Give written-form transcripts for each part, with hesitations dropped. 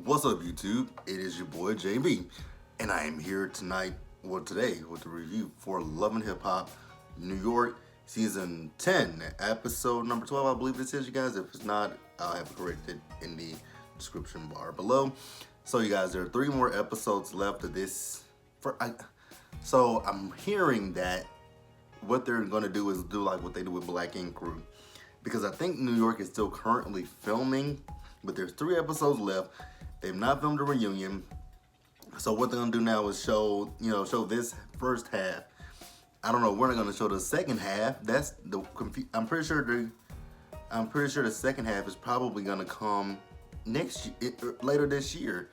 What's up, YouTube? It is your boy JB, and I am here tonight, today, with the review for Love and Hip Hop New York Season 10, Episode number 12, I believe this is, you guys. If it's not, I'll have it corrected in the description bar below. So, you guys, there are 3 more episodes left of this. So, I'm hearing that what they're going to do is do like what they do with Black Ink Crew. Because I think New York is still currently filming, but there's 3 episodes left. They've not filmed a reunion. So what they're gonna do now is show this first half. I don't know, we're not gonna show the second half. That's the I'm pretty sure the second half is probably gonna come later this year.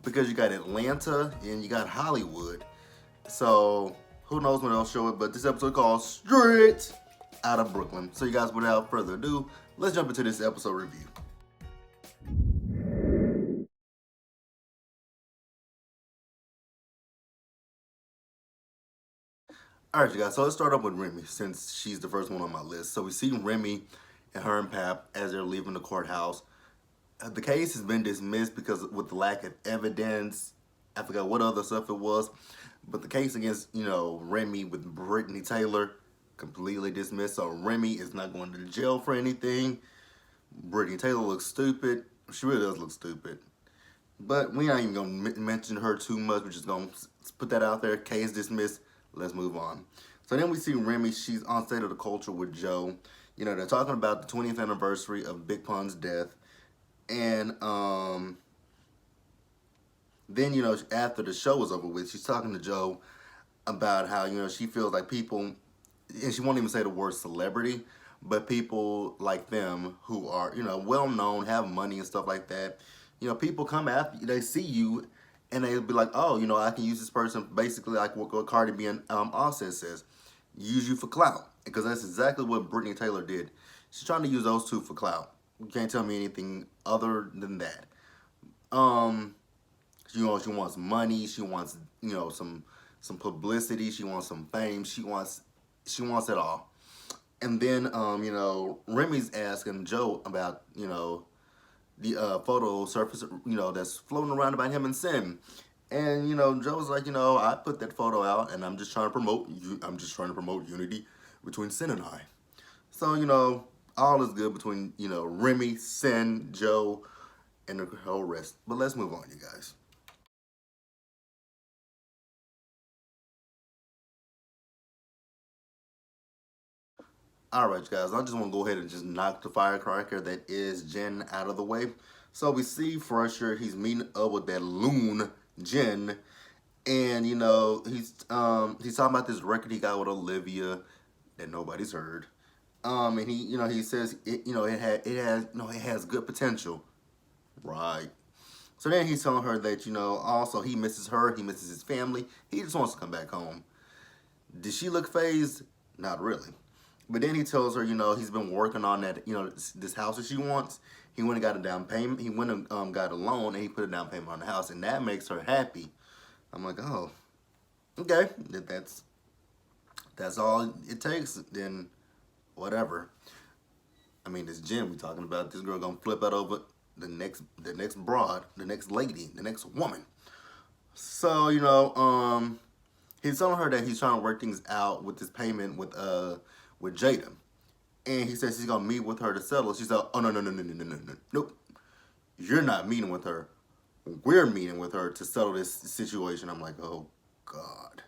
Because you got Atlanta and you got Hollywood. So who knows when they'll show it, but this episode called Straitt out of Brooklyn. So you guys, without further ado, let's jump into this episode review. Alright, you guys, so let's start up with Remy, since she's the first one on my list. So we see Remy and her and Pap as they're leaving the courthouse. The case has been dismissed because with the lack of evidence. I forgot what other stuff it was. But the case against, Remy with Brittany Taylor, completely dismissed. So Remy is not going to jail for anything. Brittany Taylor looks stupid. She really does look stupid. But we ain't even going to mention her too much. We're just going to put that out there. Case dismissed. Let's move on. So then we see Remy. She's on State of the Culture with Joe. They're talking about the 20th anniversary of Big Pun's death. And then, after the show was over with, she's talking to Joe about how, she feels like people, and she won't even say the word celebrity, but people like them who are, well-known, have money and stuff like that. People come after you, they see you, and they'll be like, oh, I can use this person, basically like what Cardi B and Offset says. Use you for clout. Because that's exactly what Brittany Taylor did. She's trying to use those two for clout. You can't tell me anything other than that. She wants money. She wants, some publicity. She wants some fame. She wants it all. And then, Remy's asking Joe about, the photo surface, that's floating around about him and Sin. And, Joe's like, I put that photo out and I'm just trying to promote unity between Sin and I. So, all is good between, Remy, Sin, Joe, and the whole rest. But let's move on, you guys. Alright, guys, I just want to go ahead and just knock the firecracker that is Jen out of the way. So we see Fresher, he's meeting up with that loon, Jen, and he's talking about this record he got with Olivia that nobody's heard. And he says it has good potential. Right. So then he's telling her that, also he misses her, he misses his family, he just wants to come back home. Did she look phased? Not really. But then he tells her, he's been working on that, this house that she wants. He went and got a down payment. He went and got a loan, and he put a down payment on the house, and that makes her happy. I'm like, oh, okay, that's all it takes. Then whatever. I mean, this Jen we talking about. This girl gonna flip out over the next broad, the next lady, the next woman. So he's telling her that he's trying to work things out with this payment with Jada. And he says he's gonna meet with her to settle. She said, oh, no. Nope. You're not meeting with her. We're meeting with her to settle this situation. I'm like, oh God.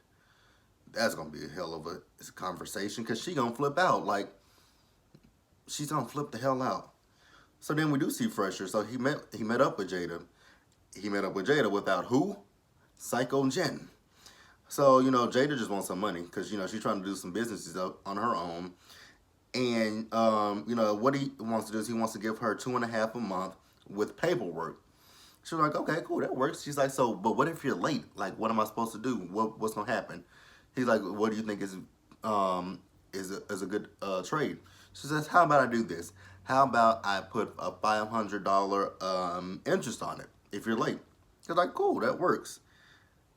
That's gonna be a hell of a conversation, because she gonna flip out. Like, she's gonna flip the hell out. So then we do see Fresher. So he met up with Jada. He met up with Jada without who? Psycho Jen. So, Jada just wants some money because, she's trying to do some businesses on her own. And, what he wants to do is he wants to give her $2.5 a month with paperwork. She's like, okay, cool, that works. She's like, so, but what if you're late? Like, what am I supposed to do? What's going to happen? He's like, what do you think is a good trade? She says, how about I do this? How about I put a $500 interest on it if you're late? He's like, cool, that works.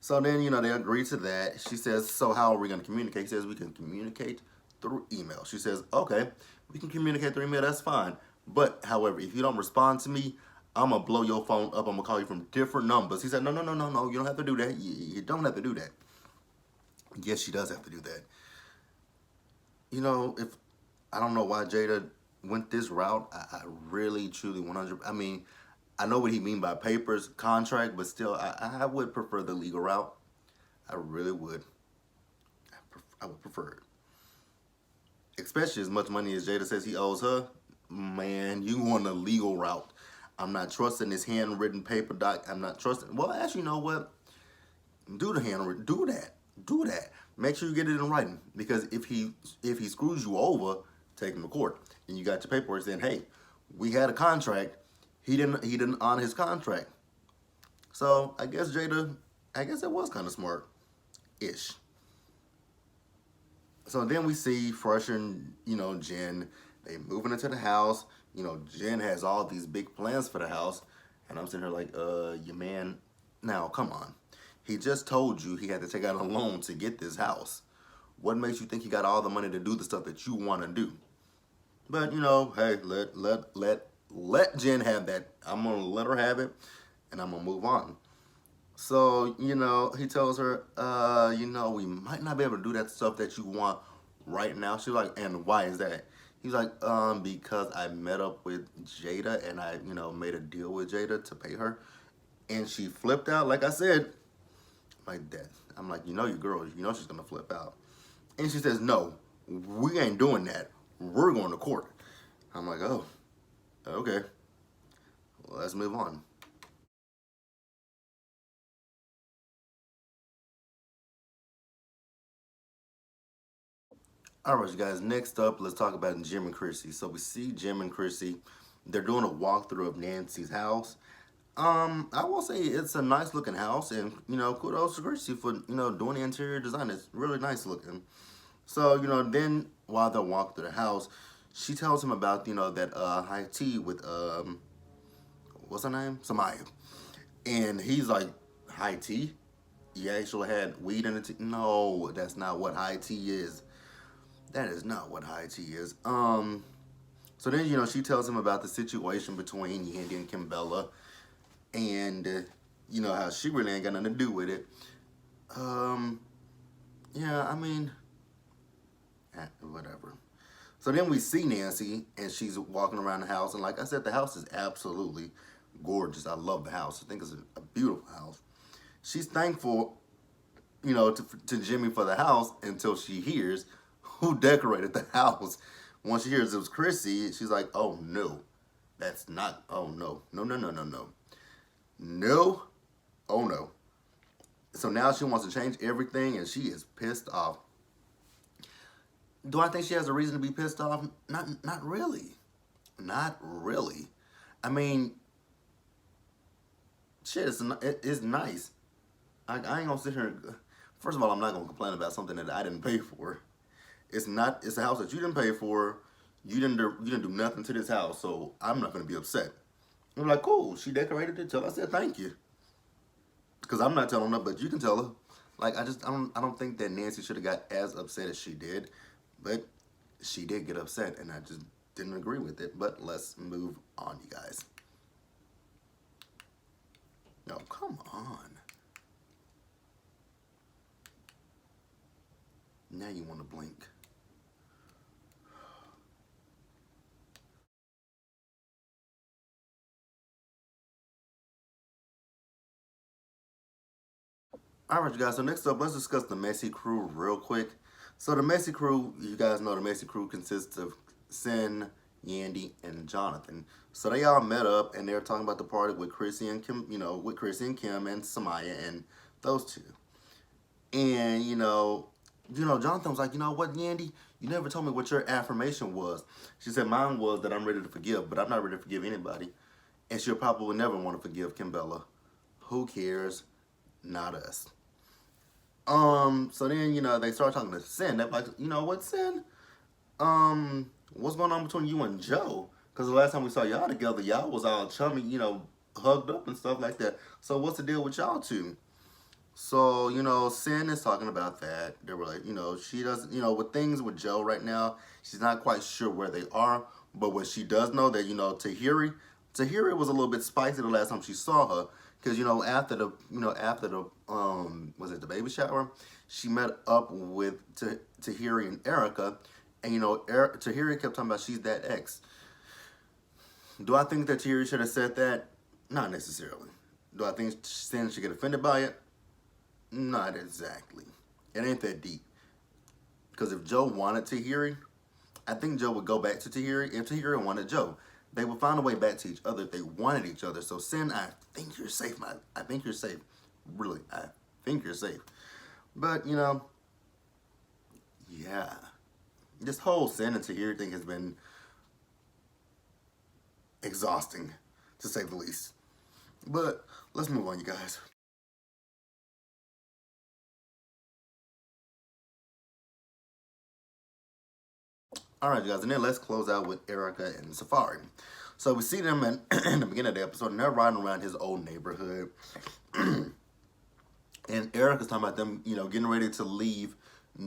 So then, they agree to that. She says, so how are we going to communicate? He says, we can communicate through email. She says, okay, we can communicate through email. That's fine. But, however, if you don't respond to me, I'm gonna blow your phone up. I'm gonna call you from different numbers. He said, no, no, no, no, no. You don't have to do that. You don't have to do that. Yes, she does have to do that. You know, if I don't know why Jada went this route. I really, truly, 100. I mean, I know what he mean by papers, contract, but still, I would prefer the legal route. I really would. I would prefer it, especially as much money as Jada says he owes her. Man, you on the legal route. I'm not trusting this handwritten paper doc. I'm not trusting. Well, actually, you know what? Do the handwritten. Do that. Do that. Make sure you get it in writing, because if he screws you over, take him to court, and you got your paperwork saying, "Hey, we had a contract. He didn't honor his contract." So I guess Jada, I guess it was kind of smart, ish. So then we see Fresh and Jen. They moving into the house. Jen has all these big plans for the house, and I'm sitting here like, your man. Now come on, he just told you he had to take out a loan to get this house. What makes you think he got all the money to do the stuff that you want to do? But hey, let Jen have that. I'm gonna let her have it, and I'm gonna move on. So, he tells her, we might not be able to do that stuff that you want right now. She's like, and why is that? He's like, because I met up with Jada and I, made a deal with Jada to pay her. And she flipped out, like I said, like that. I'm like, your girl, she's gonna flip out. And she says, no, we ain't doing that. We're going to court. I'm like, oh, okay. Well, let's move on. All right, you guys. Next up, let's talk about Jim and Chrissy. So we see Jim and Chrissy. They're doing a walkthrough of Nancy's house. I will say it's a nice looking house, and kudos to Chrissy for doing the interior design. It's really nice looking. So then while they're walking through the house, she tells him about that high tea with what's her name, Samaya, and he's like, high tea. You actually had weed in the tea? No, that's not what high tea is. That is not what high tea is. So then, she tells him about the situation between Yandy and Kimbella, and, how she really ain't got nothing to do with it. Um, yeah, I mean, whatever. So then we see Nancy, and she's walking around the house, and like I said, the house is absolutely gorgeous. I love the house. I think it's a beautiful house. She's thankful, to Jimmy for the house until she hears who decorated the house. Once she hears it was Chrissy, she's like, oh no, that's not, oh no, no, no, no, no, no. No, oh no. So now she wants to change everything and she is pissed off. Do I think she has a reason to be pissed off? Not really. Not really. I mean, shit, it's nice. I ain't gonna sit here first of all, I'm not gonna complain about something that I didn't pay for. It's a house that you didn't pay for. You didn't do nothing to this house, so I'm not gonna be upset. I'm like, cool, she decorated it. Tell her I said thank you. Because I'm not telling her, but you can tell her. Like I don't think that Nancy should have got as upset as she did, but she did get upset, and I just didn't agree with it. But let's move on, you guys. No, come on. Now you want to blink. All right, you guys. So next up, let's discuss the Messy Crew real quick. So the Messy Crew, you guys know the Messy Crew consists of Sin, Yandy, and Jonathan. So they all met up and they were talking about the party with Chrissy and Kim, with Chrissy and Kim and Samaya and those two. And Jonathan was like, you know what, Yandy, you never told me what your affirmation was. She said mine was that I'm ready to forgive, but I'm not ready to forgive anybody, and she'll probably never want to forgive Kimbella. Who cares? Not us. So then, they start talking to Sin. They're like, you know what, Sin? What's going on between you and Joe? Because the last time we saw y'all together, y'all was all chummy, hugged up and stuff like that. So what's the deal with y'all two? So, Sin is talking about that. They were like, she doesn't, with things with Joe right now, she's not quite sure where they are. But what she does know that, Tahiri Tahiri was a little bit spicy the last time she saw her, because after the was it the baby shower, she met up with Tahiri and Erica, and Tahiri kept talking about she's that ex. Do I think that Tahiri should have said that? Not necessarily. Do I think Sin should get offended by it? Not exactly. It ain't that deep. Because if Joe wanted Tahiri, I think Joe would go back to Tahiri. If Tahiri wanted Joe, they would find a way back to each other if they wanted each other. So Sin, I think you're safe, I think you're safe. Really, I think you're safe. But, yeah. This whole Sin and Tahiri thing has been exhausting, to say the least. But let's move on, you guys. All right, you guys, and then let's close out with Erica and Safari. So we see them in the beginning of the episode, and they're riding around his old neighborhood. And Erica's talking about them, getting ready to leave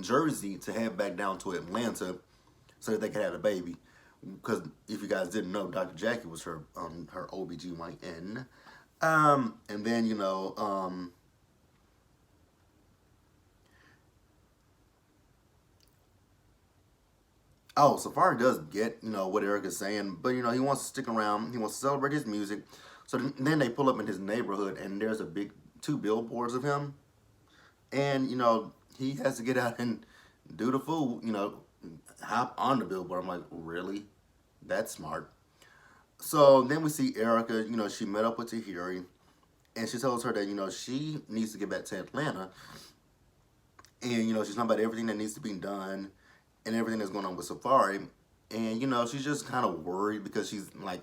Jersey to head back down to Atlanta so that they could have a baby. Because if you guys didn't know, Dr. Jackie was her OBGYN. And then, oh, Safari does get, what Erica's saying, but, he wants to stick around. He wants to celebrate his music. So then they pull up in his neighborhood, and there's a big 2 billboards of him. And, he has to get out and do the fool, hop on the billboard. I'm like, really? That's smart. So then we see Erica, she met up with Tahiri, and she tells her that, she needs to get back to Atlanta. And, she's talking about everything that needs to be done and everything that's going on with Safari. And, she's just kind of worried because she's 9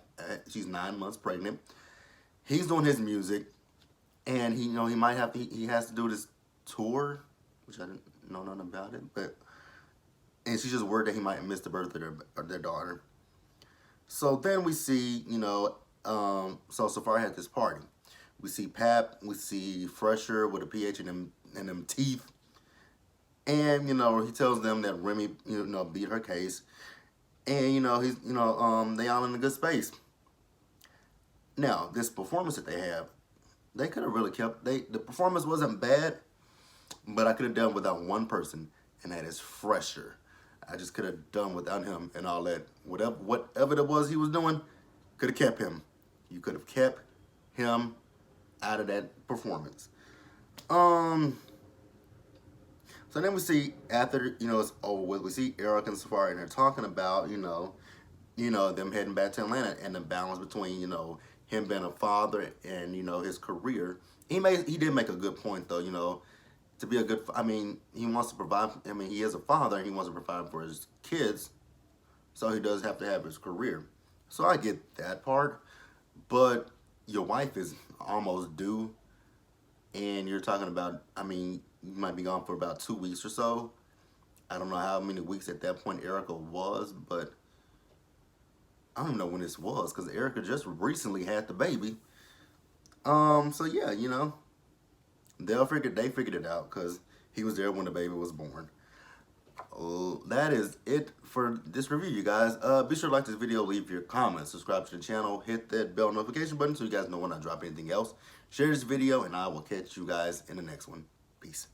months pregnant. He's doing his music, and he has to do this tour, which I didn't know nothing about it, and she's just worried that he might miss the birth of their daughter. So then we see, so Safari had this party. We see Pap, we see Fresher with a PH in them teeth. And, he tells them that Remy, beat her case. And, he's, they all in a good space. Now, this performance that they have, they could have really the performance wasn't bad, but I could have done without one person, and that is Fresher. I just could have done without him and all that. Whatever it was he was doing, could have kept him. You could have kept him out of that performance. So then we see after, it's over with, we see Eric and Safari, and they're talking about, them heading back to Atlanta and the balance between, him being a father and, his career. He did make a good point, though, to be a good, he wants to provide, he is a father and he wants to provide for his kids, so he does have to have his career. So I get that part, but your wife is almost due, and you're talking about, you might be gone for about 2 weeks or so. I don't know how many weeks at that point Erica was, but I don't know when this was, because Erica just recently had the baby. So yeah, they figured it out, because he was there when the baby was born. That is it for this review, you guys. Be sure to like this video, leave your comments, subscribe to the channel, hit that bell notification button so you guys know when I drop anything else. Share this video, and I will catch you guys in the next one. Peace.